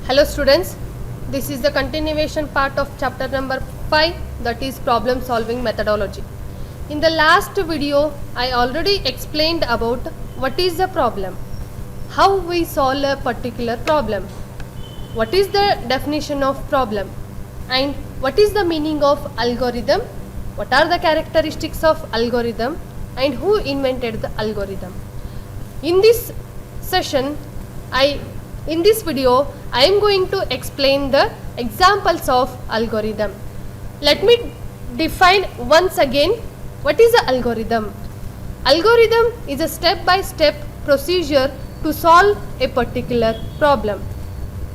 Hello students, this is the continuation part of chapter number 5, that is problem solving methodology. In the last video, I already explained about what is the problem, how we solve a particular problem, what is the definition of problem, and what is the meaning of algorithm, what are the characteristics of algorithm, and who invented the algorithm. In this session, in this video, I am going to explain the examples of algorithm. Let me define once again what is the algorithm. Algorithm is a step-by-step procedure to solve a particular problem.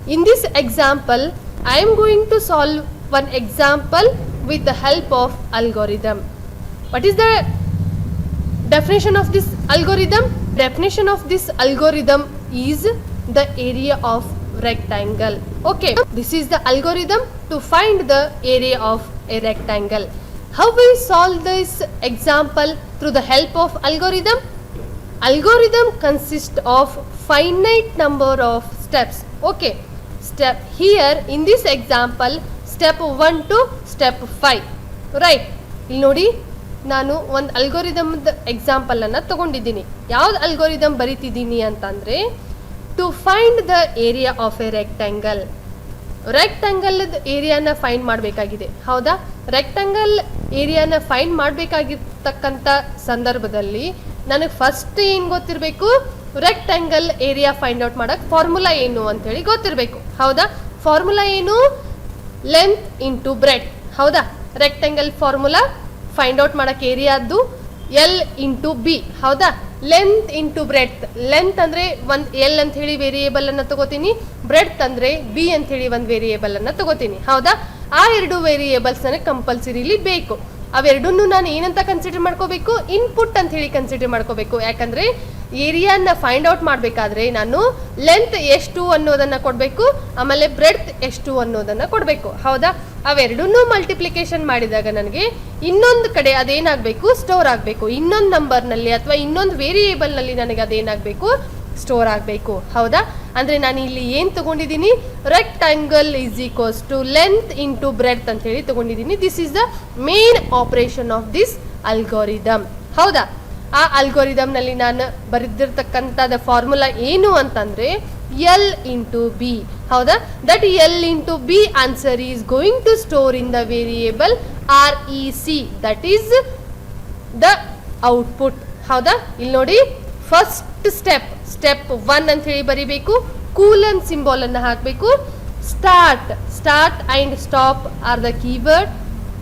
In this example, I am going to solve one example with the help of algorithm. What is the definition of this algorithm? Definition of this algorithm is the area of rectangle. Okay, this is the algorithm to find the area of a rectangle. How we solve this example through the help of algorithm? Algorithm consists of finite number of steps. Okay, step here in this example step 1 to step 5. Right, ಇಲ್ಲಿ ನೋಡಿ ನಾನು ಒಂದು ಅಲ್ಗೋರಿದಮ್ದ example ಅನ್ನು ತಗೊಂಡಿದ್ದೀನಿ. ಯಾವ್ದು algorithm ಬರೀತಿದ್ದೀನಿ ಅಂತಂದ್ರೆ to find the area of a rectangle. Rectangle ಏರಿಯಾನ ಫೈಂಡ್ ಮಾಡಬೇಕಾಗಿದೆ. ಹೌದಾ, ರೆಕ್ಟ್ಯಾಂಗಲ್ ಏರಿಯಾನ ಫೈಂಡ್ ಮಾಡಬೇಕಾಗಿರ್ತಕ್ಕಂಥ ಸಂದರ್ಭದಲ್ಲಿ ನನಗೆ ಫಸ್ಟ್ ಏನು ಗೊತ್ತಿರಬೇಕು, ರೆಕ್ಟ್ಯಾಂಗಲ್ ಏರಿಯಾ ಫೈಂಡ್ ಔಟ್ ಮಾಡಕ್ಕೆ ಫಾರ್ಮುಲಾ ಏನು ಅಂತೇಳಿ ಗೊತ್ತಿರಬೇಕು. ಹೌದಾ, ಫಾರ್ಮುಲಾ ಏನು? Length into bread. ಹೌದಾ, ರೆಕ್ಟ್ಯಾಂಗಲ್ ಫಾರ್ಮುಲಾ ಫೈಂಡ್ ಔಟ್ ಮಾಡಕ್ಕೆ ಏರಿಯಾದ್ದು ಎಲ್ ಇಂಟು ಬಿ. ಹೌದಾ, ಲೆಂತ್ ಇಂಟು ಬ್ರೆಡ್ತ್. ಲೆಂತ್ ಅಂದರೆ ಒಂದು ಎಲ್ ಅಂತ ಹೇಳಿ ವೇರಿಯೇಬಲ್ ಅನ್ನು ತಗೋತೀನಿ, ಬ್ರೆಡ್ತ್ ಅಂದರೆ ಬಿ ಅಂತ ಹೇಳಿ ಒಂದು ವೇರಿಯೇಬಲ್ ಅನ್ನು ತಗೋತೀನಿ. ಹೌದಾ, ಆ ಎರಡು ವೇರಿಯೇಬಲ್ಸ್ ನನಗೆ ಕಂಪಲ್ಸರಿಲಿ ಬೇಕು. ಅವೆರಡನ್ನೂ ನಾನು ಏನಂತ ಕನ್ಸಿಡರ್ ಮಾಡ್ಕೋಬೇಕು? ಇನ್ಪುಟ್ ಅಂತ ಹೇಳಿ ಕನ್ಸಿಡರ್ ಮಾಡ್ಕೋಬೇಕು. ಯಾಕಂದ್ರೆ ಏರಿಯಾನ ಫೈಂಡ್ ಔಟ್ ಮಾಡಬೇಕಾದ್ರೆ ನಾನು ಲೆಂತ್ ಎಷ್ಟು ಅನ್ನೋದನ್ನ ಕೊಡಬೇಕು, ಆಮೇಲೆ ಬ್ರೆಡ್ತ್ ಎಷ್ಟು ಅನ್ನೋದನ್ನ ಕೊಡಬೇಕು. ಹೌದಾ, ಅವೆರಡನ್ನೂ ಮಲ್ಟಿಪ್ಲಿಕೇಶನ್ ಮಾಡಿದಾಗ ನನಗೆ ಇನ್ನೊಂದು ಕಡೆ ಅದೇನಾಗಬೇಕು? ಸ್ಟೋರ್ ಆಗಬೇಕು. ಇನ್ನೊಂದು ನಂಬರ್ನಲ್ಲಿ ಅಥವಾ ಇನ್ನೊಂದು ವೇರಿಯೇಬಲ್ನಲ್ಲಿ ನನಗೆ ಅದೇನಾಗಬೇಕು? ಸ್ಟೋರ್ ಆಗಬೇಕು. ಹೌದಾ, ಅಂದರೆ ನಾನು ಇಲ್ಲಿ ಏನು ತಗೊಂಡಿದ್ದೀನಿ? Rectangle is equals to length into breadth ಅಂತ ಹೇಳಿ ತಗೊಂಡಿದ್ದೀನಿ. This is the main operation of this algorithm. ಹೌದಾ, ಆ ಅಲ್ಗೋರಿದಮ್ನಲ್ಲಿ ನಾನು ಬರೆದಿರ್ತಕ್ಕಂಥದ ಫಾರ್ಮುಲಾ ಏನು ಅಂತಂದ್ರೆ ಎಲ್ ಇಂಟು ಬಿ. ಹೌದಾ, that L into B answer is going to store in the variable R E C, that is the output. ಹೌದಾ, ಇಲ್ಲಿ ನೋಡಿ ಫಸ್ಟ್ ಸ್ಟೆಪ್ 1 ಅಂತ ಹೇಳಿ ಬರಿಬೇಕು. ಕೂಲನ್ ಸಿಂಬಲ್ ಅನ್ನು ಹಾಕಬೇಕು. Start and stop are the keyword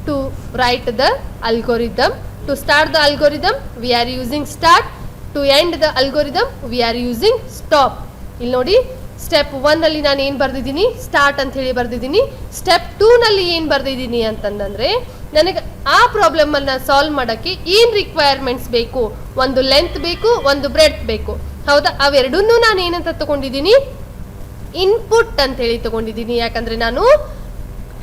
to write the algorithm. To start the algorithm we are using start, to end the algorithm we are using stop. ಇಲ್ಲಿ ನೋಡಿ ಸ್ಟೆಪ್ 1 ನಲ್ಲಿ ನಾನು ಏನು ಬರೆದಿದ್ದೀನಿ? ಸ್ಟಾರ್ಟ್ ಅಂತ ಹೇಳಿ ಬರೆದಿದ್ದೀನಿ. ಸ್ಟೆಪ್ 2 ನಲ್ಲಿ ಏನು ಬರೆದಿದ್ದೀನಿ ಅಂತಂದ್ರೆ ನನಗೆ ಆ ಪ್ರಾಬ್ಲಮ್ ಅನ್ನ ಸಾಲ್ವ್ ಮಾಡಕ್ಕೆ ಏನು ರಿಕ್ವೈರ್ಮೆಂಟ್ಸ್ ಬೇಕು? ಒಂದು ಲೆಂತ್ ಬೇಕು, ಒಂದು ಬ್ರೆಡ್ತ್ ಬೇಕು. ಹೌದಾ, ಅವೆರಡನ್ನೂ ನಾನು ಏನಂತ ತಗೊಂಡಿದ್ದೀನಿ? ಇನ್ಪುಟ್ ಅಂತ ಹೇಳಿ ತಗೊಂಡಿದ್ದೀನಿ. ಯಾಕಂದ್ರೆ ನಾನು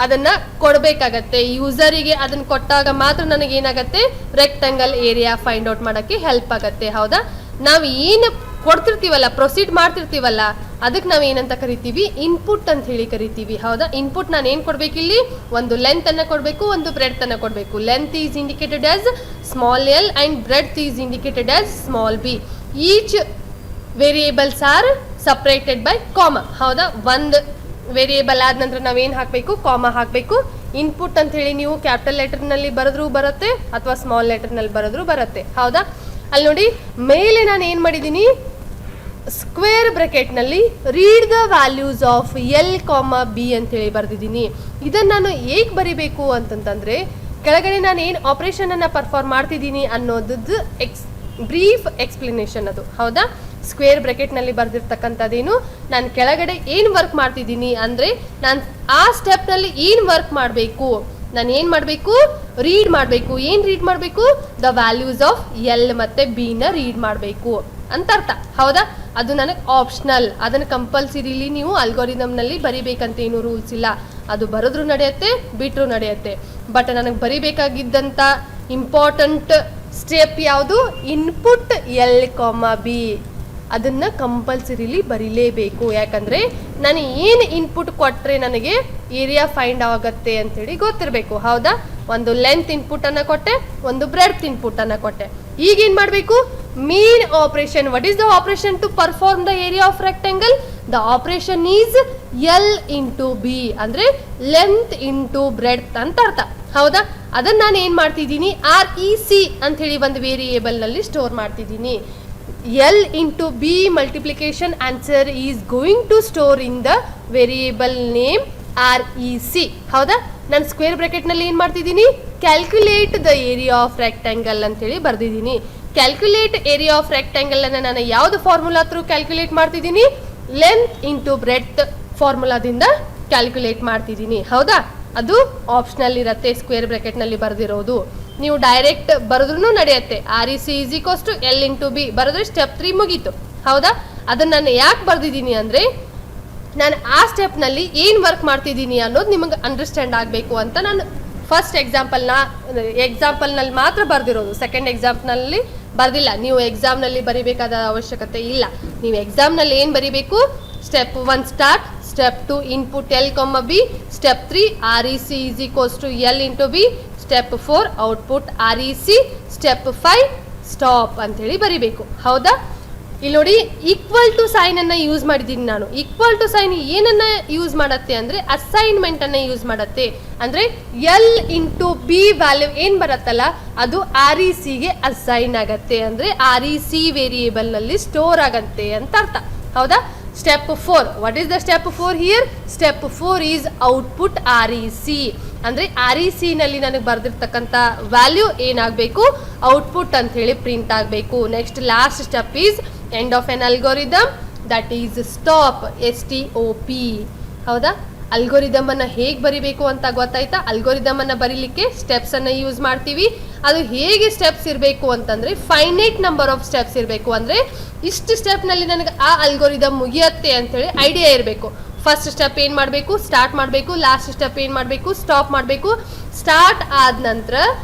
ಅದನ್ನ ಕೊಡಬೇಕಾಗತ್ತೆ ಯೂಸರಿಗೆ. ಅದನ್ನ ಕೊಟ್ಟಾಗ ಮಾತ್ರ ನನಗೆ ಏನಾಗತ್ತೆ? ರೆಕ್ಟ್ಯಾಂಗಲ್ ಏರಿಯಾ ಫೈಂಡ್ ಔಟ್ ಮಾಡಕ್ಕೆ ಹೆಲ್ಪ್ ಆಗತ್ತೆ. ಹೌದಾ, ನಾವು ಏನು ಕೊಡ್ತಿರ್ತೀವಲ್ಲ, ಪ್ರೊಸೀಡ್ ಮಾಡ್ತಿರ್ತೀವಲ್ಲ, ಅದಕ್ಕೆ ನಾವು ಏನಂತ ಕರಿತೀವಿ? ಇನ್ಪುಟ್ ಅಂತ ಹೇಳಿ ಕರಿತೀವಿ. ಹೌದಾ, ಇನ್ಪುಟ್ ನಾನು ಏನು ಕೊಡ್ಬೇಕು? ಇಲ್ಲಿ ಒಂದು ಲೆಂತ್ ಅನ್ನ ಕೊಡಬೇಕು, ಒಂದು ಬ್ರೆಡ್ತ್ ಅನ್ನ ಕೊಡಬೇಕು. Length is indicated as small L and breadth is indicated as small B. Each variables are separated by comma. ಹೌದಾ, ಒಂದು ವೇರಿಯೇಬಲ್ ಆದ ನಂತರ ನಾವೇನು ಹಾಕಬೇಕು? ಕಾಮಾ ಹಾಕಬೇಕು. ಇನ್ಪುಟ್ ಅಂತ ಹೇಳಿ ನೀವು ಕ್ಯಾಪಿಟಲ್ ಲೆಟರ್ನಲ್ಲಿ ಬರೆದ್ರೂ ಬರುತ್ತೆ ಅಥವಾ ಸ್ಮಾಲ್ ಲೆಟರ್ನಲ್ಲಿ ಬರೆದ್ರೂ ಬರುತ್ತೆ. ಹೌದಾ, ಅಲ್ಲಿ ನೋಡಿ ಮೇಲೆ ನಾನು ಏನು ಮಾಡಿದ್ದೀನಿ? ಸ್ಕ್ವೇರ್ ಬ್ರಾಕೆಟ್ನಲ್ಲಿ read the values of L comma B ಅಂತೇಳಿ ಬರೆದಿದ್ದೀನಿ. ಇದನ್ನು ನಾನು ಹೇಗೆ ಬರಿಬೇಕು ಅಂತಂತಂದರೆ ಕೆಳಗಡೆ ನಾನು ಏನು ಆಪರೇಷನ್ ಅನ್ನು ಪರ್ಫಾರ್ಮ್ ಮಾಡ್ತಿದ್ದೀನಿ ಅನ್ನೋದದ್ದು ಬ್ರೀಫ್ ಎಕ್ಸ್ಪ್ಲನೇಷನ್ ಅದು. ಹೌದಾ, ಸ್ಕ್ವೇರ್ ಬ್ರಾಕೆಟ್ನಲ್ಲಿ ಬರೆದಿರ್ತಕ್ಕಂಥದ್ದೇನು, ನಾನು ಕೆಳಗಡೆ ಏನು ವರ್ಕ್ ಮಾಡ್ತಿದ್ದೀನಿ ಅಂದರೆ ನಾನು ಆ ಸ್ಟೆಪ್ನಲ್ಲಿ ಏನು ವರ್ಕ್ ಮಾಡಬೇಕು? ನಾನು ಏನು ಮಾಡಬೇಕು? ರೀಡ್ ಮಾಡಬೇಕು. ಏನು ರೀಡ್ ಮಾಡಬೇಕು? ದ ವ್ಯಾಲ್ಯೂಸ್ ಆಫ್ ಎಲ್ ಮತ್ತು ಬಿನ ರೀಡ್ ಮಾಡಬೇಕು ಅಂತ ಅರ್ಥ. ಹೌದಾ, ಅದು ನನಗೆ ಆಪ್ಷನಲ್. ಅದನ್ನು ಕಂಪಲ್ಸರಿಲಿ ನೀವು ಅಲ್ಗೋರಿದಮ್ನಲ್ಲಿ ಬರಿಬೇಕಂತ ಏನು ರೂಲ್ಸ್ ಇಲ್ಲ. ಅದು ಬರೆದ್ರೂ ನಡೆಯುತ್ತೆ, ಬಿಟ್ಟರೂ ನಡೆಯುತ್ತೆ. ಬಟ್ ನನಗೆ ಬರಿಬೇಕಾಗಿದ್ದಂಥ ಇಂಪಾರ್ಟೆಂಟ್ ಸ್ಟೆಪ್ ಯಾವುದು? Input L comma B. ಅದನ್ನು ಕಂಪಲ್ಸರಿಲಿ ಬರೀಲೇಬೇಕು. ಯಾಕಂದರೆ ನಾನು ಏನು ಇನ್ಪುಟ್ ಕೊಟ್ಟರೆ ನನಗೆ ಏರಿಯಾ ಫೈಂಡ್ ಆಗುತ್ತೆ ಅಂತೇಳಿ ಗೊತ್ತಿರಬೇಕು. ಹೌದಾ, ಒಂದು ಲೆಂತ್ ಇನ್ಪುಟನ್ನು ಕೊಟ್ಟೆ, ಒಂದು ಬ್ರೆಡ್ತ್ ಇನ್ಪುಟನ್ನು ಕೊಟ್ಟೆ. ಈಗೇನು ಮಾಡಬೇಕು? Mean operation. What is the operation to perform the area of rectangle? The operation is L into B, ಅಂದರೆ ಲೆಂತ್ ಇಂಟು ಬ್ರೆಡ್ತ್ ಅಂತ ಅರ್ಥ. ಹೌದಾ, ಅದನ್ನು ನಾನು ಏನು ಮಾಡ್ತಿದ್ದೀನಿ? REC ಅಂತ ಹೇಳಿ ಒಂದು ವೇರಿಯೇಬಲ್ನಲ್ಲಿ ಸ್ಟೋರ್ ಮಾಡ್ತಿದ್ದೀನಿ. L into B multiplication answer is going to store in the variable name REC. ಹೌದಾ, ನಾನು ಸ್ಕ್ವೇರ್ ಬ್ರಾಕೆಟ್ನಲ್ಲಿ ಏನು ಮಾಡ್ತಿದ್ದೀನಿ? Calculate the area of rectangle ಅಂತೇಳಿ ಬರ್ದಿದ್ದೀನಿ. ಕ್ಯಾಲ್ಕುಲೇಟ್ ಏರಿಯಾ ಆಫ್ ರೆಕ್ಟಾಂಗಲ್ ಅನ್ನು ನಾನು ಯಾವುದು ಫಾರ್ಮುಲಾ ಥ್ರೂ ಕ್ಯಾಲ್ಕುಲೇಟ್ ಮಾಡ್ತಿದ್ದೀನಿ? ಲೆಂತ್ ಇಂಟು ಬ್ರೆಡ್ತ್ ಫಾರ್ಮುಲಾದಿಂದ ಕ್ಯಾಲ್ಕುಲೇಟ್ ಮಾಡ್ತಿದ್ದೀನಿ. ಹೌದಾ, ಅದು ಆಪ್ಷನಲ್ ಇರುತ್ತೆ ಸ್ಕ್ವೇರ್ ಬ್ರಾಕೆಟ್ನಲ್ಲಿ ಬರೆದಿರೋದು. ನೀವು ಡೈರೆಕ್ಟ್ ಬರೆದ್ರೂ ನಡೆಯುತ್ತೆ. REC is equals to L into B ಬರೆದ್ರೆ ಸ್ಟೆಪ್ 3 ಮುಗೀತು. ಹೌದಾ, ಅದನ್ನು ನಾನು ಯಾಕೆ ಬರ್ದಿದ್ದೀನಿ ಅಂದರೆ ನಾನು ಆ ಸ್ಟೆಪ್ನಲ್ಲಿ ಏನು ವರ್ಕ್ ಮಾಡ್ತಿದ್ದೀನಿ ಅನ್ನೋದು ನಿಮಗೆ ಅಂಡರ್ಸ್ಟ್ಯಾಂಡ್ ಆಗಬೇಕು ಅಂತ ನಾನು ಫಸ್ಟ್ ಎಕ್ಸಾಂಪಲ್ನಲ್ಲಿ ಮಾತ್ರ ಬರೆದಿರೋದು. ಸೆಕೆಂಡ್ ಎಕ್ಸಾಂಪಲ್ನಲ್ಲಿ ಬರೆದಿಲ್ಲ. ನೀವು ಎಕ್ಸಾಮ್ನಲ್ಲಿ ಬರಿಬೇಕಾದ ಅವಶ್ಯಕತೆ ಇಲ್ಲ. ನೀವು ಎಕ್ಸಾಮ್ನಲ್ಲಿ ಏನು ಬರಿಬೇಕು? Step 1 start, step 2 input L, B, step 3 REC is equals to L into B, step 4 output REC, step 5 stop ಅಂತೇಳಿ ಬರಿಬೇಕು. ಹೌದಾ, ಇಲ್ಲಿ ನೋಡಿ ಈಕ್ವಲ್ ಟು ಸೈನ್ ಅನ್ನ ಯೂಸ್ ಮಾಡಿದ್ದೀನಿ ನಾನು. ಈಕ್ವಲ್ ಟು ಸೈನ್ ಏನನ್ನ ಯೂಸ್ ಮಾಡತ್ತೆ ಅಂದ್ರೆ ಅಸೈನ್ಮೆಂಟ್ ಅನ್ನ ಯೂಸ್ ಮಾಡತ್ತೆ. ಅಂದ್ರೆ ಎಲ್ ಇಂಟು ಬಿ ವ್ಯಾಲ್ಯೂ ಏನ್ ಬರತ್ತಲ್ಲ ಅದು REC ಗೆ ಅಸೈನ್ ಆಗತ್ತೆ. ಅಂದ್ರೆ REC ವೇರಿಯೇಬಲ್ ನಲ್ಲಿ ಸ್ಟೋರ್ ಆಗತ್ತೆ ಅಂತ ಅರ್ಥ. ಹೌದಾ, step 4 what is the step 4 here? Step 4 is output REC. ಅಂದ್ರೆ REC ನಲ್ಲಿ ನನಗೆ ಬರ್ದಿರ್ತಕ್ಕಂಥ ವ್ಯಾಲ್ಯೂ ಏನಾಗಬೇಕು? ಔಟ್ಪುಟ್ ಅಂತ ಹೇಳಿ ಪ್ರಿಂಟ್ ಆಗಬೇಕು. Next last step is end of N algorithm, that is stop, STOP. ಹೌದಾ, ಅಲ್ಗೋರಿದಮ್ ಅನ್ನ ಹೇಗೆ ಬರಿಬೇಕು ಅಂತ ಗೊತ್ತಾಯ್ತಾ? ಅಲ್ಗೋರಿದಮ್ ಅನ್ನ ಬರೀಲಿಕ್ಕೆ ಸ್ಟೆಪ್ಸ್ ಅನ್ನ ಯೂಸ್ ಮಾಡ್ತೀವಿ. ಅದು ಹೇಗೆ ಸ್ಟೆಪ್ಸ್ ಇರಬೇಕು ಅಂತಂದ್ರೆ ಫೈನೈಟ್ ನಂಬರ್ ಆಫ್ ಸ್ಟೆಪ್ಸ್ ಇರಬೇಕು. ಅಂದ್ರೆ ಇಷ್ಟು ಸ್ಟೆಪ್ನಲ್ಲಿ ನನಗೆ ಆ ಅಲ್ಗೋರಿದಮ್ ಮುಗಿಯತ್ತೆ ಅಂತೇಳಿ ಐಡಿಯಾ ಇರಬೇಕು. ಫಸ್ಟ್ ಸ್ಟೆಪ್ ಏನು ಮಾಡಬೇಕು? ಸ್ಟಾರ್ಟ್ ಮಾಡಬೇಕು. ಲಾಸ್ಟ್ ಸ್ಟೆಪ್ ಏನು ಮಾಡಬೇಕು? ಸ್ಟಾಪ್ ಮಾಡಬೇಕು. ಸ್ಟಾರ್ಟ್ ಆದ ನಂತರ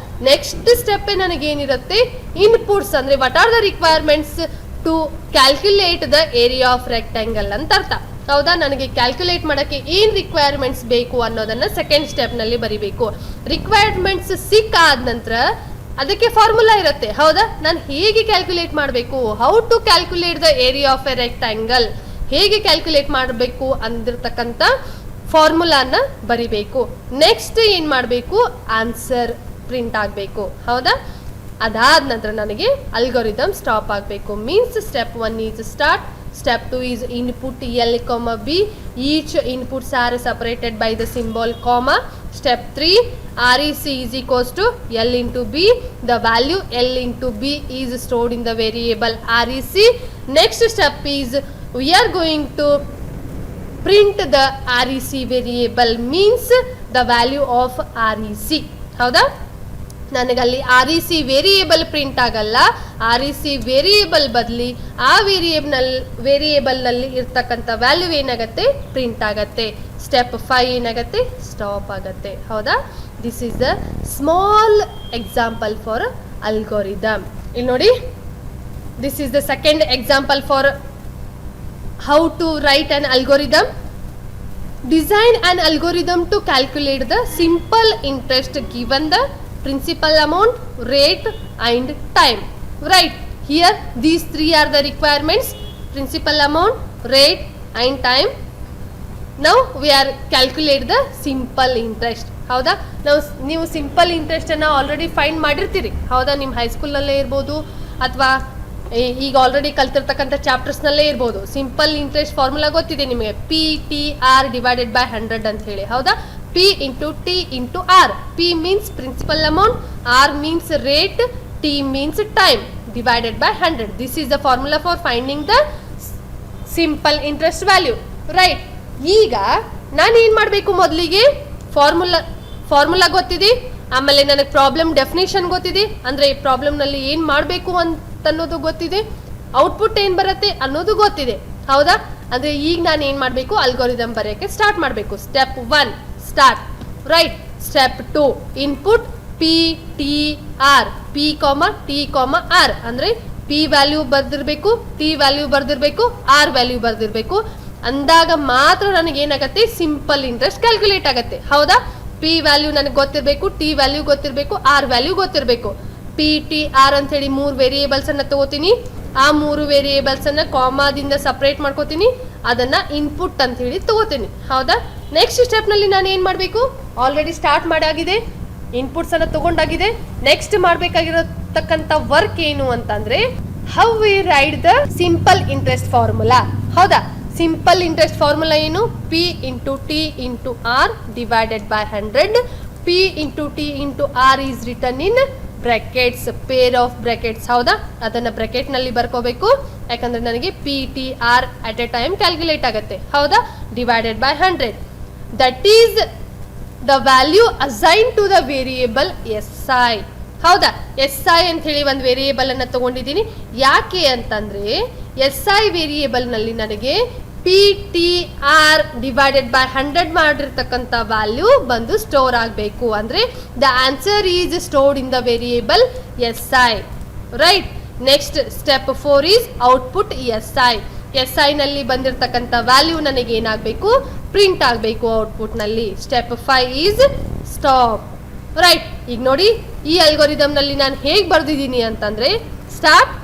ನೆಕ್ಸ್ಟ್ ಸ್ಟೆಪ್ ನನಗೇನಿರುತ್ತೆ? ಇನ್ಪುಟ್ಸ್. ಅಂದರೆ what are the requirements to calculate the area of rectangle ಅಂತ ಅರ್ಥ. ಹೌದಾ, ನನಗೆ ಕ್ಯಾಲ್ಕುಲೇಟ್ ಮಾಡೋಕ್ಕೆ ಏನು ರಿಕ್ವೈರ್ಮೆಂಟ್ಸ್ ಬೇಕು ಅನ್ನೋದನ್ನು ಸೆಕೆಂಡ್ ಸ್ಟೆಪ್ನಲ್ಲಿ ಬರಿಬೇಕು. ರಿಕ್ವೈರ್ಮೆಂಟ್ಸ್ ಸಿಕ್ಕಾದ ನಂತರ ಅದಕ್ಕೆ ಫಾರ್ಮುಲಾ ಇರುತ್ತೆ. ಹೌದಾ, ನಾನು ಹೇಗೆ ಕ್ಯಾಲ್ಕುಲೇಟ್ ಮಾಡಬೇಕು? How to calculate the area of a rectangle, ಹೇಗೆ ಕ್ಯಾಲ್ಕುಲೇಟ್ ಮಾಡಬೇಕು ಅಂದಿರ್ತಕ್ಕಂಥ ಫಾರ್ಮುಲಾನ ಬರಿಬೇಕು. ನೆಕ್ಸ್ಟ್ ಏನು ಮಾಡಬೇಕು? ಆನ್ಸರ್ ಪ್ರಿಂಟ್ ಆಗಬೇಕು. ಹೌದಾ, ಅದಾದ ನಂತರ ನನಗೆ ಅಲ್ಗೋರಿದಮ್ ಸ್ಟಾಪ್ ಆಗಬೇಕು. Means step 1 is start, step 2 is input L, B, each inputs are separated by the symbol comma. Step 3 REC is equals to L into B, the value L into B is stored in the variable REC. Next step is we are going to print the REC variable, means the value of REC. ಹೌದಾ, ನನಗಲ್ಲಿ REC variable print ಆಗಲ್ಲ. REC variable ಬದಲಿ ಆ ವೇರಿಯೇಬಲ್ನಲ್ಲಿ ಇರ್ತಕ್ಕಂಥ value ಏನಾಗುತ್ತೆ? Print ಆಗತ್ತೆ. Step 5 ಏನಾಗುತ್ತೆ? Stop ಆಗತ್ತೆ. ಹೌದಾ, this is the small example for algorithm. ಇಲ್ಲಿ ನೋಡಿ, this is the second example for how to write an algorithm. Design an algorithm to calculate the simple interest given the principal amount, rate and time. Right, here these three are the requirements: principal amount, rate and time. Now we are calculate the simple interest. ಹೌದಾ, ನೀವು simple interest ಅನ್ನ already find ಮಾಡಿರ್ತೀರಿ. ಹೌದಾ, ನಿಮ್ಮ ಹೈಸ್ಕೂಲಲ್ಲೇ ಇರ್ಬೋದು ಅಥವಾ ಈಗ already ಕಲ್ತಿರ್ತಕ್ಕಂಥ ಚಾಪ್ಟರ್ಸ್ನಲ್ಲೇ ಇರ್ಬೋದು. Simple interest formula ಗೊತ್ತಿದೆ ನಿಮಗೆ, PTR ಡಿವೈಡೆಡ್ ಬೈ 100 ಅಂತ ಹೇಳಿ. ಹೌದಾ, P into T into R. P means principal amount, R means rate, T means time divided by 100. This is the formula for finding the simple interest value. Right, ಈಗ ನಾನು ಏನು ಮಾಡಬೇಕು? ಮೊದಲಿಗೆ formula ಗೊತ್ತಿದೆ, ಆಮೇಲೆ ನನಗೆ ಪ್ರಾಬ್ಲಮ್ ಡೆಫಿನೇಷನ್ ಗೊತ್ತಿದೆ. ಅಂದರೆ ಈ ಪ್ರಾಬ್ಲಮ್ನಲ್ಲಿ ಏನು ಮಾಡಬೇಕು ಅಂತ ಅನ್ನೋದು ಗೊತ್ತಿದೆ, ಔಟ್ಪುಟ್ ಏನು ಬರುತ್ತೆ ಅನ್ನೋದು ಗೊತ್ತಿದೆ. ಹೌದಾ, ಅಂದರೆ ಈಗ ನಾನು ಏನು ಮಾಡಬೇಕು? ಅಲ್ಗೋರಿದಮ್ ಬರೆಯೋಕ್ಕೆ ಸ್ಟಾರ್ಟ್ ಮಾಡಬೇಕು. Step 1 start. Right, step 2 input PTR, P, T, R. ಅಂದರೆ ಪಿ ವ್ಯಾಲ್ಯೂ ಬರ್ದಿರ್ಬೇಕು, ಟಿ ವ್ಯಾಲ್ಯೂ ಬರ್ದಿರ್ಬೇಕು, ಆರ್ ವ್ಯಾಲ್ಯೂ ಬರ್ದಿರ್ಬೇಕು. ಅಂದಾಗ ಮಾತ್ರ ನನಗೆ ಏನಾಗತ್ತೆ, ಸಿಂಪಲ್ ಇಂಟ್ರೆಸ್ಟ್ ಕ್ಯಾಲ್ಕುಲೇಟ್ ಆಗತ್ತೆ. ಹೌದಾ? ಪಿ ವ್ಯಾಲ್ಯೂ ನನಗೆ ಗೊತ್ತಿರಬೇಕು, ಟಿ ವ್ಯಾಲ್ಯೂ ಗೊತ್ತಿರಬೇಕು, ಆರ್ ವ್ಯಾಲ್ಯೂ ಗೊತ್ತಿರಬೇಕು. ಪಿ ಟಿ ಆರ್ ಅಂತ ಹೇಳಿ 3 ವೇರಿಯೇಬಲ್ಸ್ ಅನ್ನ ತಗೋತೀನಿ. ಆ 3 ವೇರಿಯೇಬಲ್ಸ್ ಅನ್ನ ಕಾಮಾದಿಂದ ಸಪರೇಟ್ ಮಾಡ್ಕೋತೀನಿ. ಅದನ್ನ ಇನ್ಪುಟ್ ಅಂತ ಹೇಳಿ ತಗೋತೀನಿ. ಹೌದಾ? ನೆಕ್ಸ್ಟ್ ಸ್ಟೆಪ್ ನಲ್ಲಿ ನಾನು ಏನ್ ಮಾಡ್ಬೇಕು, ಆಲ್ರೆಡಿ ಸ್ಟಾರ್ಟ್ ಮಾಡಾಗಿದೆ, ಇನ್ಪುಟ್ಸ್ ಅನ್ನ ತಗೊಂಡಾಗಿದೆ. ನೆಕ್ಸ್ಟ್ ಮಾಡ್ಬೇಕಾಗಿರತಕ್ಕಂತ ವರ್ಕ್ ಏನು ಅಂತಂದ್ರೆ, how we write the simple interest formula. ಹೌದಾ? ಸಿಂಪಲ್ ಇಂಟ್ರೆಸ್ಟ್ ಫಾರ್ಮುಲಾ ಏನು, P into T into R divided by 100. P into T into R is return in brackets, pair of brackets. ಹೌದಾ? ಅದನ್ನ bracket ನಲ್ಲಿ ಬರ್ಕೋಬೇಕು, ಯಾಕಂದ್ರೆ ನನಗೆ P T R at a time calculate ಆಗುತ್ತೆ. ಹೌದಾ? Divided by 100. That is the value assign to the variable S I. ಹೌದಾ? S I ಅಂತ ಹೇಳಿ ಒಂದು ವೇರಿಯೇಬಲ್ ಅನ್ನ ತಗೊಂಡಿದ್ದೀನಿ. ಯಾಕೆ ಅಂತಂದ್ರೆ ಎಸ್ ಐ ವೇರಿಯೇಬಲ್ ನಲ್ಲಿ ನನಗೆ P T R divided by 100 ಮಾಡಿರ್ತಕ್ಕಂಥ ವ್ಯಾಲ್ಯೂ ಬಂದು ಸ್ಟೋರ್ ಆಗಬೇಕು. ಅಂದ್ರೆ the answer is stored in the variable S I. Right? Next step 4 is output S I. S I ನಲ್ಲಿ ಬಂದಿರತಕ್ಕಂಥ ವ್ಯಾಲ್ಯೂ ನನಗೆ ಏನಾಗಬೇಕು, ಪ್ರಿಂಟ್ ಆಗಬೇಕು ಔಟ್ಪುಟ್ ನಲ್ಲಿ. Step 5 is stop. ರೈಟ್? ಈಗ ನೋಡಿ, ಈ ಅಲ್ಗೋರಿದಮ್ ನಲ್ಲಿ ನಾನು ಹೇಗೆ ಬರ್ದಿದ್ದೀನಿ ಅಂತಂದ್ರೆ, start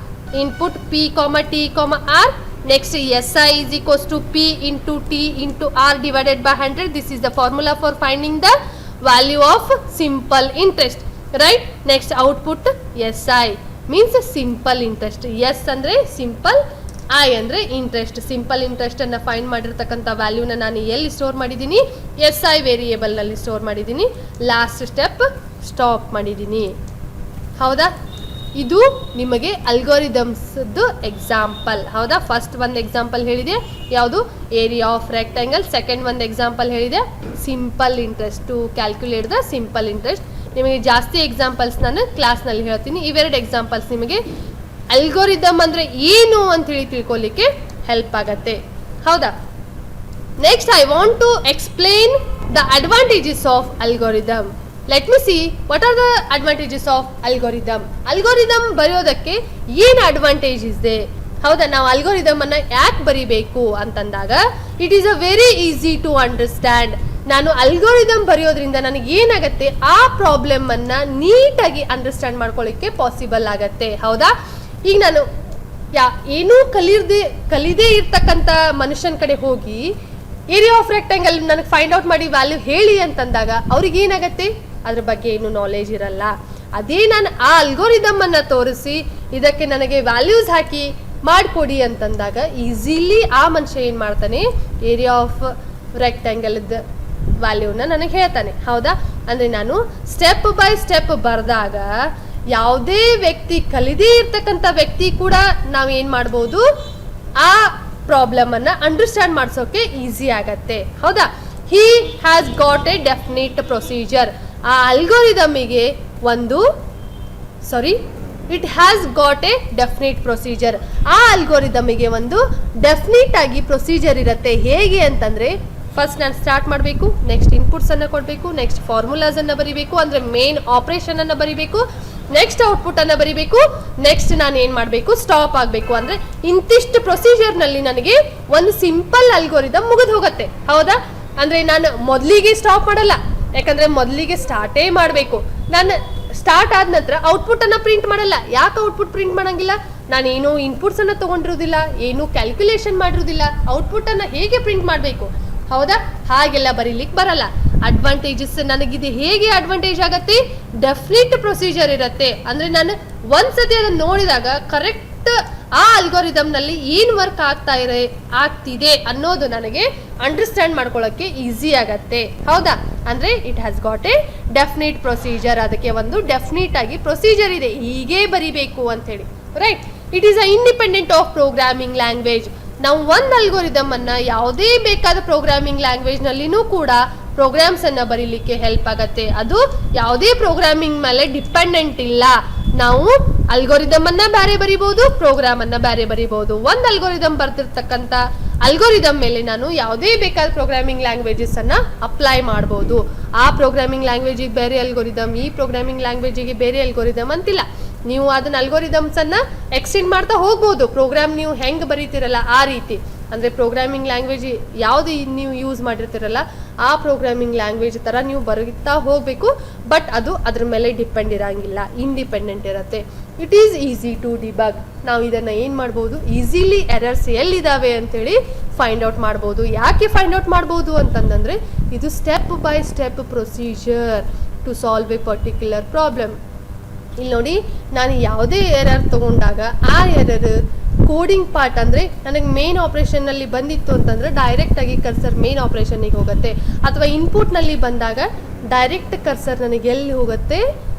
input P comma T comma R. Next, SI is equals to P into T into R divided by 100. This is the formula for finding the value of simple interest. Right? Next, output SI means simple interest. S andre simple, I andre interest. Simple interest ಅನ್ನ find ಮಾಡಿರ್ತಕ್ಕಂಥ ವ್ಯಾಲ್ಯೂನ ನಾನು ಎಲ್ಲಿ store ಮಾಡಿದ್ದೀನಿ, SI variable ನಲ್ಲಿ store ಮಾಡಿದ್ದೀನಿ. Last step stop ಮಾಡಿದ್ದೀನಿ. ಹೌದಾ? ಇದು ನಿಮಗೆ ಅಲ್ಗೋರಿದಮ್ಸ್ ಎಕ್ಸಾಂಪಲ್. ಹೌದಾ? ಫಸ್ಟ್ ಒಂದು ಎಕ್ಸಾಂಪಲ್ ಹೇಳಿದೆ, ಯಾವುದು, ಏರಿಯಾ ಆಫ್ ರೆಕ್ಟ್ಯಾಂಗಲ್. ಸೆಕೆಂಡ್ ಒಂದು ಎಕ್ಸಾಂಪಲ್ ಹೇಳಿದೆ, simple interest, to calculate the simple interest. ನಿಮಗೆ ಜಾಸ್ತಿ ಎಕ್ಸಾಂಪಲ್ಸ್ ನಾನು ಕ್ಲಾಸ್ನಲ್ಲಿ ಹೇಳ್ತೀನಿ. ಇವೆರಡು ಎಕ್ಸಾಂಪಲ್ಸ್ ನಿಮಗೆ ಅಲ್ಗೋರಿದಮ್ ಅಂದ್ರೆ ಏನು ಅಂತ ಹೇಳಿ ತಿಳ್ಕೊಳ್ಳಿಕ್ಕೆ ಹೆಲ್ಪ್ ಆಗತ್ತೆ. ಹೌದಾ? Next I want to explain the advantages of algorithm. Let me see what are the advantages of algorithm. Algorithm ಬರೆಯೋದಕ್ಕೆ ಏನು ಅಡ್ವಾಂಟೇಜ್ ಇದೆ? ಹೌದಾ? ನಾವು ಅಲ್ಗೋರಿದಮ್ ಅನ್ನ ಯಾಕೆ ಬರಿಬೇಕು ಅಂತಂದಾಗ, it is a very easy to understand. ನಾನು ಅಲ್ಗೋರಿದಮ್ ಬರೆಯೋದ್ರಿಂದ ನನಗೆ ಏನಾಗತ್ತೆ, ಆ ಪ್ರಾಬ್ಲಮ್ ಅನ್ನ ನೀಟಾಗಿ ಅಂಡರ್ಸ್ಟ್ಯಾಂಡ್ ಮಾಡ್ಕೊಳ್ಳಿಕ್ಕೆ ಪಾಸಿಬಲ್ ಆಗತ್ತೆ. ಹೌದಾ? ಈಗ ನಾನು ಏನೂ ಕಲಿದೇ ಇರ್ತಕ್ಕಂಥ ಮನುಷ್ಯನ ಕಡೆ ಹೋಗಿ ಏರಿಯಾ ಆಫ್ ರೆಕ್ಟ್ಯಾಂಗಲ್ ನನಗೆ ಫೈಂಡ್ ಔಟ್ ಮಾಡಿ ವ್ಯಾಲ್ಯೂ ಹೇಳಿ ಅಂತಂದಾಗ ಅವ್ರಿಗೆ ಏನಾಗತ್ತೆ, ಅದ್ರ ಬಗ್ಗೆ ಏನು ನಾಲೆಜ್ ಇರಲ್ಲ. ಅದೇ ನಾನು ಆ ಅಲ್ಗೋರಿದಮ್ ಅನ್ನ ತೋರಿಸಿ ಇದಕ್ಕೆ ನನಗೆ ವ್ಯಾಲ್ಯೂಸ್ ಹಾಕಿ ಮಾಡಿಕೊಡಿ ಅಂತಂದಾಗ ಈಸಿಲಿ ಆ ಮನುಷ್ಯ ಏನ್ ಮಾಡ್ತಾನೆ, ಏರಿಯಾ ಆಫ್ ರೆಕ್ಟ್ಯಾಂಗಲ್ ವ್ಯಾಲ್ಯೂನ ನನಗೆ ಹೇಳ್ತಾನೆ. ಹೌದಾ? ಅಂದ್ರೆ ನಾನು ಸ್ಟೆಪ್ ಬೈ ಸ್ಟೆಪ್ ಬರೆದಾಗ ಯಾವುದೇ ವ್ಯಕ್ತಿ, ಕಲಿದೇ ಇರ್ತಕ್ಕಂಥ ವ್ಯಕ್ತಿ ಕೂಡ ನಾವೇನ್ ಮಾಡ್ಬೋದು, ಆ ಪ್ರಾಬ್ಲಮ್ ಅನ್ನ ಅಂಡರ್ಸ್ಟ್ಯಾಂಡ್ ಮಾಡಿಸೋಕೆ ಈಸಿ ಆಗತ್ತೆ. ಹೌದಾ? He has got a definite procedure. ಆ ಅಲ್ಗೋರಿದಮಿಗೆ it has got a definite procedure. ಆ ಅಲ್ಗೋರಿದಮಿಗೆ ಒಂದು ಡೆಫಿನಿಟ್ ಆಗಿ ಪ್ರೊಸೀಜರ್ ಇರುತ್ತೆ. ಹೇಗೆ ಅಂತಂದ್ರೆ, ಫಸ್ಟ್ ನಾನು ಸ್ಟಾರ್ಟ್ ಮಾಡಬೇಕು, ನೆಕ್ಸ್ಟ್ ಇನ್ಪುಟ್ಸ್ ಅನ್ನ ಕೊಡಬೇಕು, ನೆಕ್ಸ್ಟ್ ಫಾರ್ಮುಲಾಸ್ ಅನ್ನ ಬರಿಬೇಕು, ಅಂದ್ರೆ ಮೇನ್ ಆಪರೇಷನ್ ಅನ್ನ ಬರಿಬೇಕು, ನೆಕ್ಸ್ಟ್ ಔಟ್ಪುಟ್ ಅನ್ನ ಬರಿಬೇಕು, ನೆಕ್ಸ್ಟ್ ನಾನು ಏನ್ ಮಾಡಬೇಕು, ಸ್ಟಾಪ್ ಆಗಬೇಕು. ಅಂದ್ರೆ ಇಂತಿಷ್ಟು ಪ್ರೊಸೀಜರ್ ನಲ್ಲಿ ನನಗೆ ಒಂದು ಸಿಂಪಲ್ ಅಲ್ಗೋರಿದಮ್ ಮುಗಿದು ಹೋಗುತ್ತೆ. ಹೌದಾ? ಅಂದ್ರೆ ನಾನು ಮೊದಲಿಗೆ ಸ್ಟಾಪ್ ಮಾಡಲ್ಲ, ಯಾಕಂದ್ರೆ ಮೊದಲಿಗೆ ಸ್ಟಾರ್ಟೇ ಮಾಡಬೇಕು. ನಾನು ಸ್ಟಾರ್ಟ್ ಆದ ನಂತರ ಔಟ್ಪುಟ್ ಅನ್ನ ಪ್ರಿಂಟ್ ಮಾಡಲ್ಲ. ಯಾಕೆ ಔಟ್ಪುಟ್ ಪ್ರಿಂಟ್ ಮಾಡಂಗಿಲ್ಲ? ನಾನೇನು ಇನ್ಪುಟ್ಸ್ ಅನ್ನ ತಗೊಂಡಿರೋದಿಲ್ಲ, ಏನು ಕ್ಯಾಲ್ಕುಲೇಷನ್ ಮಾಡಿರೋದಿಲ್ಲ. ಔಟ್ಪುಟ್ ಅನ್ನ ಹೇಗೆ ಪ್ರಿಂಟ್ ಮಾಡಬೇಕು? ಹೌದಾ? ಹಾಗೆಲ್ಲ ಬರೀಲಿಕ್ಕೆ ಬರಲ್ಲ. ಅಡ್ವಾಂಟೇಜಸ್ ನನಗಿದೆ. ಹೇಗೆ ಅಡ್ವಾಂಟೇಜ್ ಆಗತ್ತೆ? ಡೆಫಿನಿಟ್ ಪ್ರೊಸೀಜರ್ ಇರತ್ತೆ. ಅಂದ್ರೆ ನಾನು ಒಂದ್ಸತಿ ಅದನ್ನ ನೋಡಿದಾಗ ಕರೆಕ್ಟ್ ಆ ಅಲ್ಗೋರಿದಮ್ ನಲ್ಲಿ ಏನ್ ವರ್ಕ್ ಆಗ್ತಿದೆ ಅನ್ನೋದು ನನಗೆ ಅಂಡರ್ಸ್ಟ್ಯಾಂಡ್ ಮಾಡ್ಕೊಳ್ಳೋಕೆ ಈಸಿ ಆಗತ್ತೆ. ಹೌದಾ? ಅಂದ್ರೆ it has got a definite procedure. ಅದಕ್ಕೆ ಒಂದು ಡೆಫಿನಿಟ್ ಆಗಿ ಪ್ರೊಸೀಜರ್ ಇದೆ, ಹೀಗೆ ಬರಿಬೇಕು ಅಂತ ಹೇಳಿ. Right? It is a independent of programming language. ನಾವು ಒಂದು ಅಲ್ಗೋರಿದಮ್ ಅನ್ನ ಯಾವುದೇ ಬೇಕಾದ ಪ್ರೋಗ್ರಾಮಿಂಗ್ ಲ್ಯಾಂಗ್ವೇಜ್ ನಲ್ಲಿನೂ ಕೂಡ ಪ್ರೋಗ್ರಾಮ್ಸ್ ಅನ್ನ ಬರೀಲಿಕ್ಕೆ ಹೆಲ್ಪ್ ಆಗತ್ತೆ. ಅದು ಯಾವುದೇ ಪ್ರೋಗ್ರಾಮಿಂಗ್ ಮೇಲೆ ಡಿಪೆಂಡೆಂಟ್ ಇಲ್ಲ. ನಾವು ಅಲ್ಗೋರಿದಮ್ ಅನ್ನ ಬೇರೆ ಬರಿಬಹುದು, ಪ್ರೋಗ್ರಾಮ್ ಅನ್ನ ಬೇರೆ ಬರಿಬಹುದು. ಒಂದು ಅಲ್ಗೋರಿದಮ್ ಬರ್ತಿರ್ತಕ್ಕಂಥ ಅಲ್ಗೋರಿದಮ್ ಮೇಲೆ ನಾನು ಯಾವುದೇ ಬೇಕಾದ ಪ್ರೋಗ್ರಾಮಿಂಗ್ ಲ್ಯಾಂಗ್ವೇಜಸ್ ಅನ್ನ ಅಪ್ಲೈ ಮಾಡಬಹುದು. ಆ ಪ್ರೋಗ್ರಾಮಿಂಗ್ ಲ್ಯಾಂಗ್ವೇಜಿಗೆ ಬೇರೆ ಅಲ್ಗೋರಿದಮ್, ಈ ಪ್ರೋಗ್ರಾಮಿಂಗ್ ಲ್ಯಾಂಗ್ವೇಜಿಗೆ ಬೇರೆ ಅಲ್ಗೋರಿದಮ್ ಅಂತಿಲ್ಲ. ನೀವು ಅದನ್ನ ಅಲ್ಗೋರಿದಮ್ಸನ್ನು ಎಕ್ಸ್ಟೆಂಡ್ ಮಾಡ್ತಾ ಹೋಗ್ಬೋದು. ಪ್ರೋಗ್ರಾಮ್ ನೀವು ಹೆಂಗೆ ಬರೀತಿರಲ್ಲ ಆ ರೀತಿ, ಅಂದರೆ ಪ್ರೋಗ್ರಾಮಿಂಗ್ ಲ್ಯಾಂಗ್ವೇಜ್ ಯಾವುದು ನೀವು ಯೂಸ್ ಮಾಡಿರ್ತೀರಲ್ಲ ಆ ಪ್ರೋಗ್ರಾಮಿಂಗ್ ಲ್ಯಾಂಗ್ವೇಜ್ ಥರ ನೀವು ಬರೀತಾ ಹೋಗಬೇಕು. ಬಟ್ ಅದು ಅದ್ರ ಮೇಲೆ ಡಿಪೆಂಡ್ ಇರೋಂಗಿಲ್ಲ, ಇಂಡಿಪೆಂಡೆಂಟ್ ಇರುತ್ತೆ. It is easy to debug. ನಾವು ಇದನ್ನು ಏನು ಮಾಡ್ಬೋದು, ಈಸಿಲಿ ಎರರ್ಸ್ ಎಲ್ಲಿದ್ದಾವೆ ಅಂತೇಳಿ ಫೈಂಡ್ ಔಟ್ ಮಾಡ್ಬೋದು. ಯಾಕೆ ಫೈಂಡ್ ಔಟ್ ಮಾಡ್ಬೋದು ಅಂತಂದರೆ ಇದು step by step procedure to solve a particular problem. ಇಲ್ಲಿ ನೋಡಿ, ನಾನು ಯಾವುದೇ ಎರರ್ ತೊಗೊಂಡಾಗ ಆ ಎರರ್ ಕೋಡಿಂಗ್ ಪಾರ್ಟ್ ಅಂದರೆ ನನಗೆ ಮೇನ್ ಆಪ್ರೇಷನ್ನಲ್ಲಿ ಬಂದಿತ್ತು ಅಂತಂದರೆ ಡೈರೆಕ್ಟಾಗಿ ಕರ್ಸರ್ ಮೇನ್ ಆಪ್ರೇಷನ್ನಿಗೆ ಹೋಗುತ್ತೆ. ಅಥವಾ ಇನ್ಪುಟ್ನಲ್ಲಿ ಬಂದಾಗ ಡೈರೆಕ್ಟ್ ಕರ್ಸರ್ ನನಗೆ ಎಲ್ಲಿ ಹೋಗುತ್ತೆ,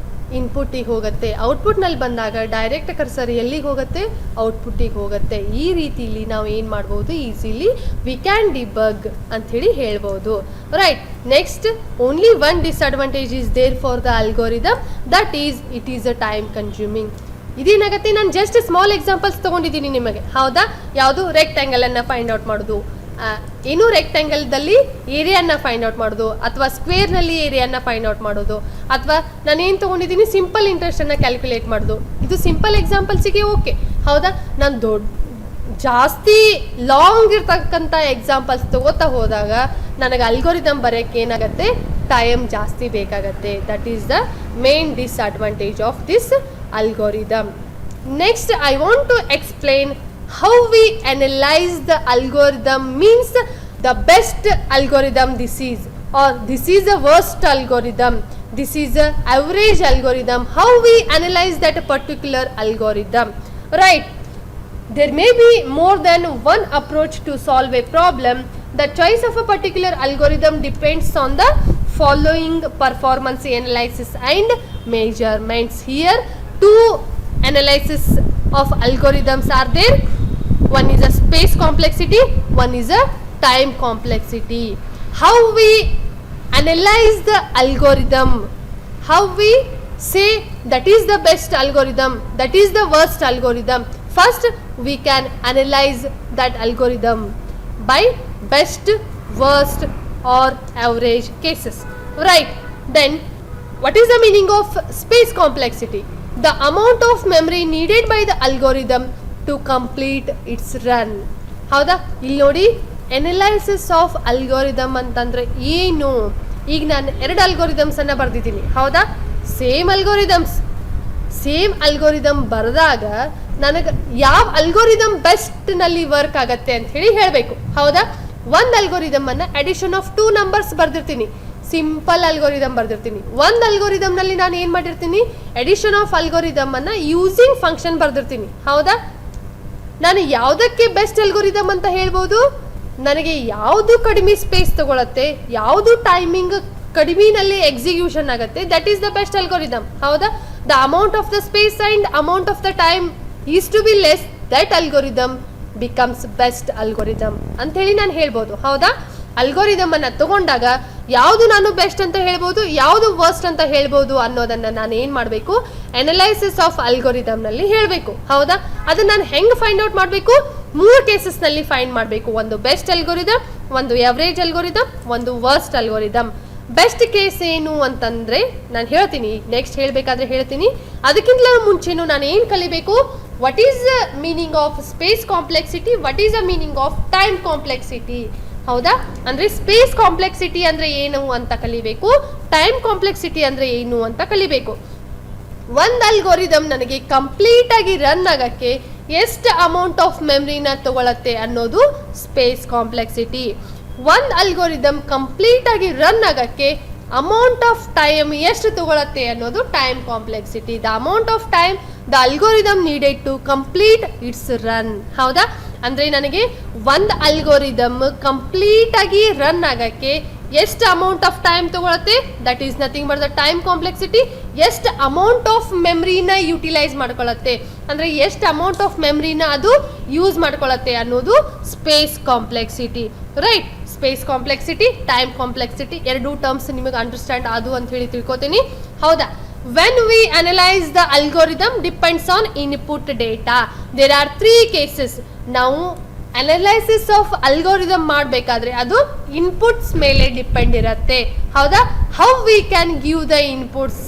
ಇನ್ಪುಟ್ಟಿಗೆ ಹೋಗುತ್ತೆ. ಔಟ್ಪುಟ್ನಲ್ಲಿ ಬಂದಾಗ ಡೈರೆಕ್ಟ್ ಕರ್ಸರ್ ಎಲ್ಲಿಗೆ ಹೋಗುತ್ತೆ, ಔಟ್ಪುಟ್ಟಿಗೆ ಹೋಗುತ್ತೆ. ಈ ರೀತಿಲಿ ನಾವು ಏನು ಮಾಡ್ಬೋದು, ಈಸಿಲಿ ವಿ ಕ್ಯಾನ್ ಡಿಬಗ್ ಅಂಥೇಳಿ ಹೇಳ್ಬೋದು. Right. Next, only one disadvantage is there for the algorithm, that is it is a time consuming. ಇದೇನಾಗುತ್ತೆ, ನಾನು ಜಸ್ಟ್ ಸ್ಮಾಲ್ ಎಕ್ಸಾಂಪಲ್ಸ್ ತೊಗೊಂಡಿದ್ದೀನಿ ನಿಮಗೆ, ಹೌದಾ? ಯಾವುದು ರೆಕ್ಟ್ಯಾಂಗಲನ್ನು ಫೈಂಡ್ ಔಟ್ ಮಾಡೋದು, ಏನು ರೆಕ್ಟ್ಯಾಂಗಲ್ದಲ್ಲಿ ಏರಿಯಾನ ಫೈಂಡ್ ಔಟ್ ಮಾಡೋದು, ಅಥವಾ ಸ್ಕ್ವೇರ್ನಲ್ಲಿ ಏರಿಯಾನ ಫೈಂಡ್ ಔಟ್ ಮಾಡೋದು, ಅಥವಾ ನಾನೇನು ತೊಗೊಂಡಿದ್ದೀನಿ ಸಿಂಪಲ್ ಇಂಟ್ರೆಸ್ಟನ್ನು ಕ್ಯಾಲ್ಕುಲೇಟ್ ಮಾಡೋದು. ಇದು ಸಿಂಪಲ್ ಎಕ್ಸಾಂಪಲ್ಸಿಗೆ ಓಕೆ, ಹೌದಾ? ನಾನು ಜಾಸ್ತಿ ಲಾಂಗ್ ಇರ್ತಕ್ಕಂಥ ಎಕ್ಸಾಂಪಲ್ಸ್ ತಗೋತಾ ಹೋದಾಗ ನನಗೆ ಅಲ್ಗೋರಿದಮ್ ಬರೋಕ್ಕೆ ಏನಾಗುತ್ತೆ, ಟೈಮ್ ಜಾಸ್ತಿ ಬೇಕಾಗತ್ತೆ. That is the main disadvantage of this algorithm. Next, I want to explain how we analyze the algorithm, means the best algorithm this is, or this is a worst algorithm, this is a average algorithm. How we analyze that particular algorithm, right? There may be more than one approach to solve a problem. The choice of a particular algorithm depends on the following performance analysis and measurements. Here two analysis of algorithms are there. One is a space complexity, one is a time complexity. How we analyze the algorithm, how we say that is the best algorithm, that is the worst algorithm. First we can analyze that algorithm by best, worst or average cases, right? Then what is the meaning of space complexity? The amount of memory needed by the algorithm to complete its run. ಹೌದಾ? ಇಲ್ಲಿ ನೋಡಿ, analysis of algorithm ಅಂತಂದರೆ ಏನು? ಈಗ ನಾನು 2 ಅಲ್ಗೋರಿದಮ್ಸನ್ನು ಬರೆದಿದ್ದೀನಿ, ಹೌದಾ? Same algorithm ಬರೆದಾಗ ನನಗೆ ಯಾವ ಅಲ್ಗೋರಿದಮ್ ಬೆಸ್ಟ್ನಲ್ಲಿ ವರ್ಕ್ ಆಗತ್ತೆ ಅಂತ ಹೇಳಿ ಹೇಳಬೇಕು, ಹೌದಾ? ಒಂದು ಅಲ್ಗೋರಿದಮನ್ನು ಅಡಿಷನ್ ಆಫ್ 2 ನಂಬರ್ಸ್ ಬರೆದಿರ್ತೀನಿ, ಸಿಂಪಲ್ ಅಲ್ಗೋರಿದಮ್ ಬರ್ದಿರ್ತೀನಿ. ಒಂದು ಅಲ್ಗೋರಿದಮ್ನಲ್ಲಿ ನಾನು ಏನು ಮಾಡಿರ್ತೀನಿ, ಎಡಿಷನ್ ಆಫ್ ಅಲ್ಗೋರಿದಮ್ ಅನ್ನ ಯೂಸಿಂಗ್ ಫಂಕ್ಷನ್ ಬರ್ದಿರ್ತೀನಿ, ಹೌದಾ? ನಾನು ಯಾವುದಕ್ಕೆ ಬೆಸ್ಟ್ ಅಲ್ಗೋರಿದಮ್ ಅಂತ ಹೇಳ್ಬೋದು, ನನಗೆ ಯಾವುದು ಕಡಿಮೆ ಸ್ಪೇಸ್ ತಗೊಳತ್ತೆ, ಯಾವುದು ಟೈಮಿಂಗ್ ಕಡಿಮೆನಲ್ಲಿ ಎಕ್ಸಿಕ್ಯೂಷನ್ ಆಗುತ್ತೆ, that is the best algorithm, ಹೌದಾ? The amount of the space and amount of the time is to be less, that algorithm becomes best algorithm ಅಂತ ಹೇಳಿ ನಾನು ಹೇಳ್ಬೋದು, ಹೌದಾ? ಅಲ್ಗೋರಿದಮ್ ಅನ್ನ ತಗೊಂಡಾಗ ಯಾವುದು ನಾನು ಬೆಸ್ಟ್ ಅಂತ ಹೇಳ್ಬೋದು, ಯಾವುದು ವರ್ಸ್ಟ್ ಅಂತ ಹೇಳ್ಬೋದು ಅನ್ನೋದನ್ನ ನಾನು ಏನು ಮಾಡಬೇಕು, ಅನಲೈಸಿಸ್ ಆಫ್ ಅಲ್ಗೋರಿದಮ್ ನಲ್ಲಿ ಹೇಳಬೇಕು, ಹೌದಾ? ಅದನ್ನ ನಾನು ಹೆಂಗ್ ಫೈಂಡ್ ಔಟ್ ಮಾಡಬೇಕು, 3 ಕೇಸಸ್ ನಲ್ಲಿ ಫೈಂಡ್ ಮಾಡಬೇಕು. ಒಂದು ಬೆಸ್ಟ್ ಅಲ್ಗೋರಿದಮ್, ಒಂದು ಎವರೇಜ್ ಅಲ್ಗೋರಿದಮ್, ಒಂದು ವರ್ಸ್ಟ್ ಅಲ್ಗೋರಿದಮ್. ಬೆಸ್ಟ್ ಕೇಸ್ ಏನು ಅಂತಂದ್ರೆ ನಾನು ಹೇಳ್ತೀನಿ, ನೆಕ್ಸ್ಟ್ ಹೇಳಬೇಕಾದ್ರೆ ಹೇಳ್ತೀನಿ. ಅದಕ್ಕಿಂತ ಮುಂಚೆನೂ ನಾನು ಏನು ಕಲಿಬೇಕು, what is the meaning of space complexity, what is the meaning of time complexity, ಹೌದಾ? ಅಂದ್ರೆ ಸ್ಪೇಸ್ ಕಾಂಪ್ಲೆಕ್ಸಿಟಿ ಅಂದ್ರೆ ಏನು ಅಂತ ಕಲಿಬೇಕು, ಟೈಮ್ ಕಾಂಪ್ಲೆಕ್ಸಿಟಿ ಅಂದ್ರೆ ಏನು ಅಂತ ಕಲಿಬೇಕು. ಒಂದು ಅಲ್ಗೋರಿದಮ್ ನನಗೆ ಕಂಪ್ಲೀಟ್ ಆಗಿ ರನ್ ಆಗಕ್ಕೆ ಎಷ್ಟು ಅಮೌಂಟ್ ಆಫ್ ಮೆಮರಿನ ತಗೊಳತ್ತೆ ಅನ್ನೋದು ಸ್ಪೇಸ್ ಕಾಂಪ್ಲೆಕ್ಸಿಟಿ. ಒಂದು ಅಲ್ಗೋರಿದಮ್ ಕಂಪ್ಲೀಟ್ ಆಗಿ ರನ್ ಆಗಕ್ಕೆ ಅಮೌಂಟ್ ಆಫ್ ಟೈಮ್ ಎಷ್ಟು ತಗೊಳತ್ತೆ ಅನ್ನೋದು time complexity. The amount of time the algorithm needed to complete its run, ಹೌದಾ? ಅಂದರೆ ನನಗೆ ಒಂದು ಅಲ್ಗೋರಿದಮ್ ಕಂಪ್ಲೀಟ್ ಆಗಿ ರನ್ ಆಗಕ್ಕೆ ಎಷ್ಟು ಅಮೌಂಟ್ ಆಫ್ ಟೈಮ್ ತಗೊಳತ್ತೆ, that is nothing but the time complexity. ಎಷ್ಟು ಅಮೌಂಟ್ ಆಫ್ ಮೆಮ್ರಿನ ಯುಟಿಲೈಸ್ ಮಾಡ್ಕೊಳತ್ತೆ, ಅಂದರೆ ಎಷ್ಟು ಅಮೌಂಟ್ ಆಫ್ ಮೆಮ್ರಿನ ಅದು ಯೂಸ್ ಮಾಡ್ಕೊಳತ್ತೆ ಅನ್ನೋದು space complexity, right? Space complexity, time complexity 2 terms ನಿಮಗೆ ಅಂಡರ್ಸ್ಟ್ಯಾಂಡ್ ಆದು ಅಂತ ಹೇಳಿ ತಿಳ್ಕೊತೀನಿ, ಹೌದಾ? When we analyze the algorithm depends on input data. There are 3 cases. ನಾವು ಅನಲೈಸಿಸ್ ಆಫ್ ಅಲ್ಗೋರಿದಮ್ ಮಾಡಬೇಕಾದ್ರೆ ಅದು ಇನ್ಪುಟ್ಸ್ ಮೇಲೆ ಡಿಪೆಂಡ್ ಇರುತ್ತೆ, ಹೌದಾ? How we can give the inputs,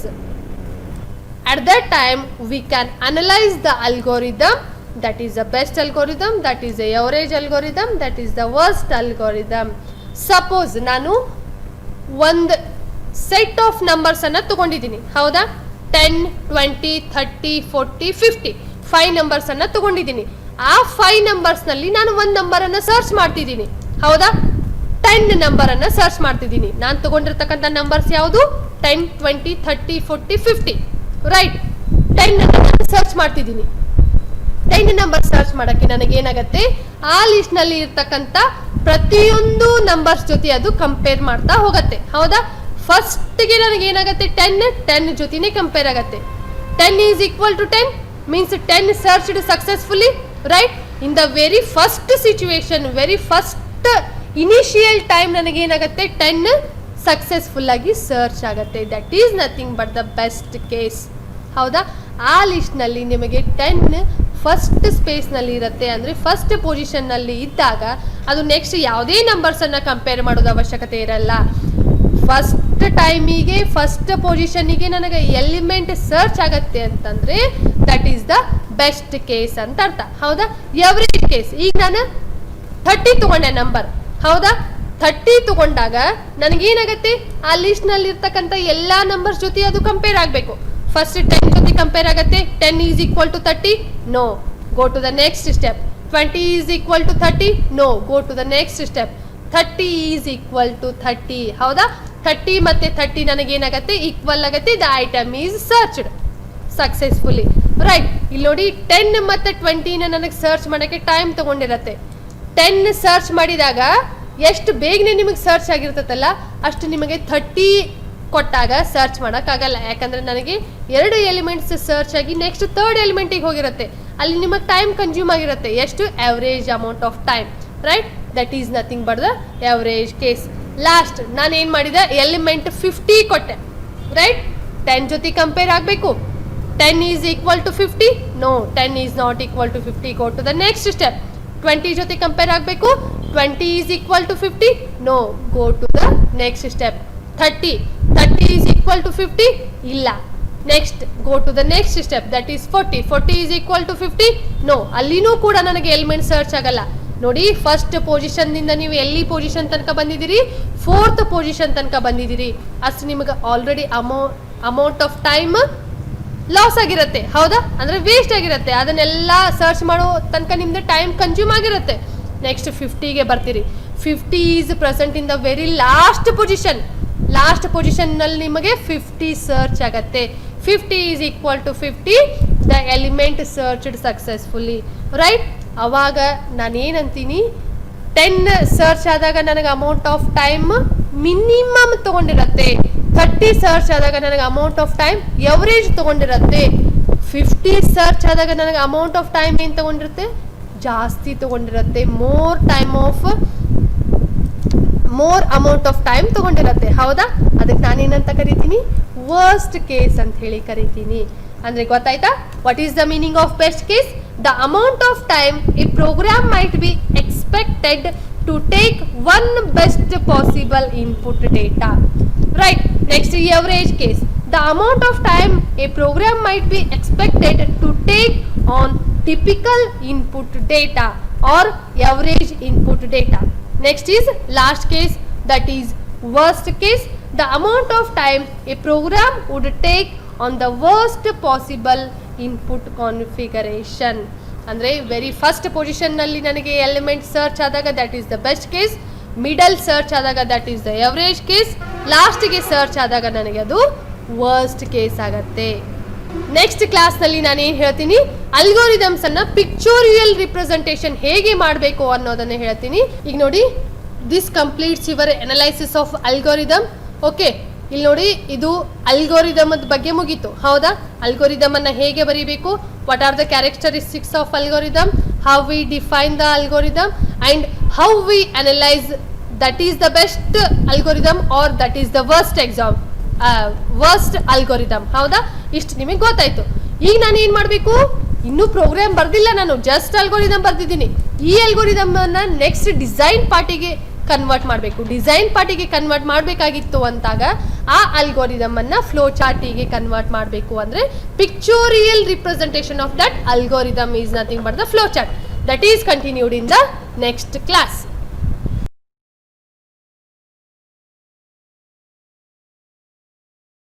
at that time we can analyze the algorithm, that is the best algorithm, that is the average algorithm, that is the worst algorithm. Suppose ನಾನು ಒಂದು set of numbers ಅನ್ನ ತಗೊಂಡಿದ್ದೀನಿ, ಹೌದಾ? 10, 20, 30, 40, 50 5 numbers ಅನ್ನ ತಗೊಂಡಿದ್ದೀನಿ. ಆ 5 numbers ನಲ್ಲಿ ನಾನು ಒಂದು ನಂಬರ್ ಅನ್ನ ಸರ್ಚ್ ಮಾಡ್ತಿದ್ದೀನಿ, ಹೌದಾ? 10 ನಂಬರ್ ಅನ್ನ ಸರ್ಚ್ ಮಾಡ್ತಿದ್ದೀನಿ. ನಾನು ತಗೊಂಡಿರ್ತಕ್ಕಂಥ ನಂಬರ್ಸ್ ಯಾವುದು? 10, 20, 30, 40, 50, ರೈಟ್? 10 ಸರ್ಚ್ ಮಾಡ್ತಿದ್ದೀನಿ. 10 ನಂಬರ್ ಸರ್ಚ್ ಮಾಡಕ್ಕೆ ನನಗೆ ಏನಾಗುತ್ತೆ, ಆ ಲಿಸ್ಟ್ ನಲ್ಲಿ ಇರ್ತಕ್ಕಂಥ ಪ್ರತಿಯೊಂದು ನಂಬರ್ಸ್ ಜೊತೆ ಅದು ಕಂಪೇರ್ ಮಾಡ್ತಾ ಹೋಗುತ್ತೆ, ಹೌದಾ? ಫಸ್ಟ್ ಗೆ ನನಗೆ ಏನಾಗುತ್ತೆ, 10 ಜೊತೆನೆ ಕಂಪೇರ್ ಆಗುತ್ತೆ. 10 is equal to 10 means 10 searched successfully, right? In the very first situation, very first initial time ನನಗೆ ಏನಾಗುತ್ತೆ, 10 ಸಕ್ಸಸ್ಫುಲ್ ಆಗಿ ಸರ್ಚ್ ಆಗುತ್ತೆ. That is nothing but the best case, ಹೌದಾ? ಆ ಲಿಸ್ಟ್ ನಲ್ಲಿ ನಿಮಗೆ 10 ಫಸ್ಟ್ ಸ್ಪೇಸ್ ನಲ್ಲಿ ಇರುತ್ತೆ, ಅಂದ್ರೆ ಫಸ್ಟ್ ಪೊಸಿಷನ್ ನಲ್ಲಿ ಇದ್ದಾಗ ಅದು ನೆಕ್ಸ್ಟ್ ಯಾವುದೇ ನಂಬರ್ಸ್ ಅನ್ನ ಕಂಪೇರ್ ಮಾಡೋದು ಅವಶ್ಯಕತೆ ಇರಲ್ಲ. ಫಸ್ಟ್ ಟೈಮಿಗೆ ಫಸ್ಟ್ ಪೊಸಿಷನ್ಗೆ ನನಗೆ ಎಲಿಮೆಂಟ್ ಸರ್ಚ್ ಆಗತ್ತೆ ಅಂತಂದ್ರೆ that is the best case ಅಂತ ಅರ್ಥ, ಹೌದಾ? ಎವರೇಜ್ ಕೇಸ್, ಈಗ ನಾನು 30 ತಗೊಂಡೆ ನಂಬರ್, ಹೌದಾ? 30 ತಗೊಂಡಾಗ ನನಗೇನಾಗತ್ತೆ, ಆ ಲಿಸ್ಟ್ ನಲ್ಲಿ ಇರ್ತಕ್ಕಂಥ ಎಲ್ಲಾ ನಂಬರ್ಸ್ ಜೊತೆ ಅದು ಕಂಪೇರ್ ಆಗಬೇಕು. ಫಸ್ಟ್ 10 ಜೊತೆ ಕಂಪೇರ್ ಆಗುತ್ತೆ. 10 is equal to 30, no, go to the next step. 20 is equal to 30, no, go to the next step. 30 is equal to 30, ಹೌದಾ? 30 ಮತ್ತೆ 30 ನನಗೇನಾಗತ್ತೆ, ಈಕ್ವಲ್ ಆಗುತ್ತೆ. The item is searched successfully, right? ಇಲ್ಲಿ ನೋಡಿ, 10 ಮತ್ತೆ 20 ನನಗೆ ಸರ್ಚ್ ಮಾಡಕ್ಕೆ ಟೈಮ್ ತಗೊಂಡಿರತ್ತೆ. 10 ಸರ್ಚ್ ಮಾಡಿದಾಗ ಎಷ್ಟು ಬೇಗನೆ ನಿಮಗೆ ಸರ್ಚ್ ಆಗಿರ್ತದಲ್ಲ, ಅಷ್ಟು ನಿಮಗೆ 30 ಕೊಟ್ಟಾಗ ಸರ್ಚ್ ಮಾಡೋಕ್ಕಾಗಲ್ಲ. ಯಾಕಂದ್ರೆ ನನಗೆ 2 ಎಲಿಮೆಂಟ್ಸ್ ಸರ್ಚ್ ಆಗಿ ನೆಕ್ಸ್ಟ್ 3rd ಎಲಿಮೆಂಟಿಗೆ ಹೋಗಿರುತ್ತೆ. ಅಲ್ಲಿ ನಿಮಗೆ ಟೈಮ್ ಕನ್ಸ್ಯೂಮ್ ಆಗಿರುತ್ತೆ. ಎಷ್ಟು? Average amount of time, right? That is nothing but the average case. Last ನಾನು ಏನು ಮಾಡಿದೆ, ಎಲಿಮೆಂಟ್ 50 ಕೊಟ್ಟೆ, ರೈಟ್? 10 ಜೊತೆ ಕಂಪೇರ್ ಆಗಬೇಕು. 10 is equal to 50, no, 10 is not equal to 50, go to the next step. 20 ಜೊತೆ compare ಆಗಬೇಕು. 20 is equal to 50, no, go to the next step. 30 is equal to 50, ಇಲ್ಲ. Next go to the next step, that is 40 is equal to 50, no, ಅಲ್ಲಿನೂ ಕೂಡ ನನಗೆ element search ಆಗಲ್ಲ. ನೋಡಿ, first position ನಿಂದ ನೀವು ಎಲ್ಲಿ ಪೊಸಿಷನ್ ತನಕ ಬಂದಿದ್ದೀರಿ, 4th ಪೊಸಿಷನ್ ತನಕ ಬಂದಿದ್ದೀರಿ. ಅಷ್ಟು ನಿಮಗೆ already amount of time loss ಆಗಿರುತ್ತೆ, ಹೌದಾ? ಅಂದ್ರೆ ವೇಸ್ಟ್ ಆಗಿರುತ್ತೆ. ಅದನ್ನೆಲ್ಲ ಸರ್ಚ್ ಮಾಡೋ ತನಕ ನಿಮ್ದು ಟೈಮ್ ಕನ್ಸ್ಯೂಮ್ ಆಗಿರುತ್ತೆ. ನೆಕ್ಸ್ಟ್ 50ಗೆ ಬರ್ತೀರಿ. 50 is present in the very last position. Last position ನಲ್ಲಿ ನಿಮಗೆ 50 ಸರ್ಚ್ ಆಗತ್ತೆ. 50 is equal to 50, the element searched successfully, right? ಅವಾಗ ನಾನೇನಂತೀನಿ, 10 ಸರ್ಚ್ ಆದಾಗ ನನಗೆ ಅಮೌಂಟ್ ಆಫ್ ಟೈಮ್ ಮಿನಿಮಮ್ ತಗೊಂಡಿರತ್ತೆ. 30 ಸರ್ಚ್ ಆದಾಗ ನನಗೆ ಅಮೌಂಟ್ ಆಫ್ ಟೈಮ್ ಎವರೇಜ್ ತಗೊಂಡಿರತ್ತೆ. 50 ಸರ್ಚ್ ಆದಾಗ ನನಗೆ ಅಮೌಂಟ್ ಆಫ್ ಟೈಮ್ ಏನು ತಗೊಂಡಿರುತ್ತೆ, ಜಾಸ್ತಿ ತಗೊಂಡಿರತ್ತೆ. ಮೋರ್ ಅಮೌಂಟ್ ಆಫ್ ಟೈಮ್ ತಗೊಂಡಿರತ್ತೆ, ಹೌದಾ? ಅದಕ್ಕೆ ನಾನೇನಂತ ಕರಿತೀನಿ, ವರ್ಸ್ಟ್ ಕೇಸ್ ಅಂತ ಹೇಳಿ ಕರಿತೀನಿ. ಅಂದ್ರೆ ಗೊತ್ತಾಯ್ತಾ? What is the meaning of best case? The amount of time a program might be expected to take on best possible input data, right? Next average case, the amount of time a program might be expected to take on typical input data or average input data. Next is last case, that is worst case, the amount of time a program would take on the worst possible input configuration. ಅಂದ್ರೆ very first position ನಲ್ಲಿ ನನಗೆ element search ಆದಾಗ that is the best case, middle search ಆದಾಗ that is the average case, ಲಾಸ್ಟ್ಗೆ search ಆದಾಗ ನನಗೆ ಅದು worst case ಆಗತ್ತೆ. ನೆಕ್ಸ್ಟ್ ಕ್ಲಾಸ್ ನಲ್ಲಿ ನಾನು ಏನ್ ಹೇಳ್ತೀನಿ, ಅಲ್ಗೋರಿದಮ್ಸ್ ಅನ್ನ ಪಿಕ್ಚೋರಿಯಲ್ ರಿಪ್ರೆಸೆಂಟೇಷನ್ ಹೇಗೆ ಮಾಡಬೇಕು ಅನ್ನೋದನ್ನ ಹೇಳ್ತೀನಿ. ಈಗ ನೋಡಿ, this completes your analysis of algorithm. Okay, ಇಲ್ಲಿ ನೋಡಿ, ಇದು ಅಲ್ಗೋರಿದಮ್ ಬಗ್ಗೆ ಮುಗೀತು, ಹೌದಾ? ಅಲ್ಗೋರಿದಮ್ ಅನ್ನ ಹೇಗೆ ಬರೀಬೇಕು, what are the characteristics of algorithm, how we define the algorithm and how we analyse that is the best algorithm or that is the worst algorithm, ಹೌದಾ? ಇಷ್ಟು ನಿಮಗೆ ಗೊತ್ತಾಯ್ತು. ಈಗ ನಾನು ಏನ್ ಮಾಡಬೇಕು, ಇನ್ನೂ ಪ್ರೋಗ್ರಾಮ್ ಬರ್ದಿಲ್ಲ, ನಾನು ಜಸ್ಟ್ ಅಲ್ಗೋರಿದಮ್ ಬರ್ದಿದ್ದೀನಿ. ಈ ಅಲ್ಗೋರಿದಮ್ ಅನ್ನ ನೆಕ್ಸ್ಟ್ ಡಿಸೈನ್ ಪಾರ್ಟಿಗೆ ಕನ್ವರ್ಟ್ ಮಾಡಬೇಕು. ಡಿಸೈನ್ ಪಾರ್ಟಿಗೆ ಕನ್ವರ್ಟ್ ಮಾಡಬೇಕಾಗಿತ್ತು ಅಂತಾಗ ಆ ಅಲ್ಗೋರಿದಮ್ ಅನ್ನ ಫ್ಲೋ ಚಾರ್ಟಿಗೆ ಕನ್ವರ್ಟ್ ಮಾಡಬೇಕು. ಅಂದ್ರೆ pictorial representation of that algorithm is nothing but the flow chart. That is continued in the next class.